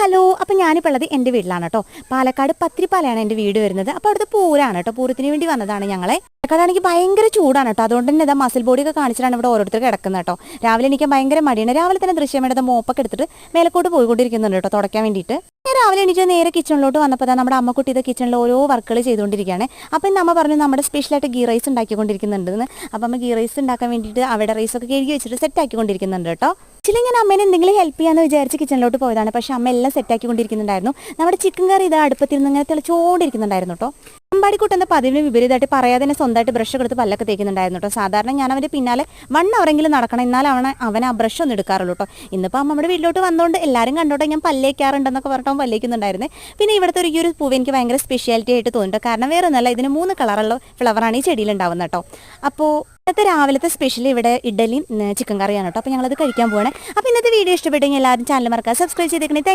Hello, അപ്പോൾ ഞാനിപ്പോൾ ഉള്ളത് എൻ്റെ വീട്ടിലാണ് കേട്ടോ. പാലക്കാട് പത്തിരിപ്പാലയാണ് എൻ്റെ വീട് വരുന്നത്. അപ്പോൾ അവിടുത്തെ പൂരാണ് കേട്ടോ. പൂരത്തിന് വേണ്ടി വന്നതാണ് ഞങ്ങളെ. പാലക്കാടാണെങ്കിൽ ഭയങ്കര ചൂടാണ് കേട്ടോ. അതുകൊണ്ട് തന്നെ ഇതാ മസിൽ ബോഡിയൊക്കെ കാണിച്ചിട്ടാണ് ഇവിടെ ഓരോരുത്തർ കിടക്കുന്നത് കേട്ടോ. രാവിലെ എനിക്ക് ഭയങ്കര മടിയാണ്. രാവിലെ തന്നെ ദൃശ്യമെടുത്ത മോപ്പൊക്കെ എടുത്തിട്ട് മേലക്കോട്ട് പോയിക്കൊണ്ടിരിക്കുന്നുണ്ട് കേട്ടോ തുടയ്ക്കാൻ വേണ്ടിയിട്ട്. ഞാൻ രാവിലെ എണീറ്റ് നേരെ കിച്ചണിലോട്ട് വന്നപ്പോൾ നമ്മുടെ അമ്മക്കുട്ടി ഇത് കിച്ചണിൽ ഓരോ വർക്കുകൾ ചെയ്തുകൊണ്ടിരിക്കുകയാണ്. അപ്പം ഇന്ന് അമ്മ പറഞ്ഞു നമ്മുടെ സ്പെഷ്യലായിട്ട് ഗീ റൈസ് ഉണ്ടാക്കിക്കൊണ്ടിരിക്കുന്നുണ്ടെന്ന്. അപ്പം അമ്മ ഗീ റൈസ് ഉണ്ടാക്കാൻ വേണ്ടിയിട്ട് അവിടെ റൈസൊക്കെ കഴുകി വെച്ചിട്ട് സെറ്റ് ആക്കിക്കൊണ്ടിരിക്കുന്നുണ്ട് കേട്ടോ. ആക്ച്വലി ഞാൻ അമ്മേനെ എന്തെങ്കിലും ഹെൽപ്പ് ചെയ്യാമെന്ന് വിചാരിച്ച് കിച്ചണിലോട്ട് പോയതാണ്. പക്ഷേ അമ്മ എല്ലാം സെറ്റാക്കിക്കൊണ്ടിരിക്കുന്നുണ്ടായിരുന്നു. നമ്മുടെ ചിക്കൻ കറി ഇത് അടുപ്പത്തിൽ നിന്ന് ഇങ്ങനെ തിളച്ചോണ്ടിരിക്കുന്നുണ്ടായിരുന്നു കേട്ടോ. അമ്പാടിക്കൂട്ടെന്ന പതിവിന് വിപരീതമായിട്ട് പറയാതെ തന്നെ സ്വന്തമായിട്ട് ബ്രഷ് എടുത്ത് പല്ലൊക്കെ തേക്കുന്നുണ്ടായിരുന്നു കേട്ടോ. സാധാരണ ഞാൻ അവൻ്റെ പിന്നാലെ 1 അവറെങ്കിലും നടക്കണം, എന്നാലും അവൻ ആ ബ്രഷ് ഒന്നും എടുക്കാറുള്ളൂ കേട്ടോ. ഇന്നിപ്പോൾ അമ്മ നമ്മുടെ വീട്ടിലോട്ട് വന്നുകൊണ്ട് എല്ലാവരും കണ്ടോട്ടെ ഞാൻ പല്ലേക്കാറുണ്ടെന്നൊക്കെ പറഞ്ഞിട്ട് പല്ലേക്കുന്നുണ്ടായിരുന്നു. പിന്നെ ഇവിടുത്തെ ഒരു പൂവ് എനിക്ക് ഭയങ്കര സ്പെഷ്യാലിറ്റി ആയിട്ട് തോന്നിട്ടോ. കാരണം വേറെ ഒന്നല്ല, ഇതിന് 3 കളറുള്ള ഫ്ലവറാണ് ഈ ചെടിയിൽ ഉണ്ടാവുന്നത് കേട്ടോ. അപ്പോൾ ഇന്നത്തെ രാവിലത്തെ സ്പെഷ്യൽ ഇവിടെ ഇഡലിയും ചിക്കൻ കറിയാണ് കേട്ടോ. അപ്പോൾ ഞങ്ങളത് കഴിക്കാൻ പോവാണ്. അപ്പോൾ ഇന്നത്തെ വീഡിയോ ഇഷ്ടപ്പെട്ടെങ്കിൽ എല്ലാവരും ചാനൽ മറക്കാതെ സബ്സ്ക്രൈബ് ചെയ്തേക്കണേ.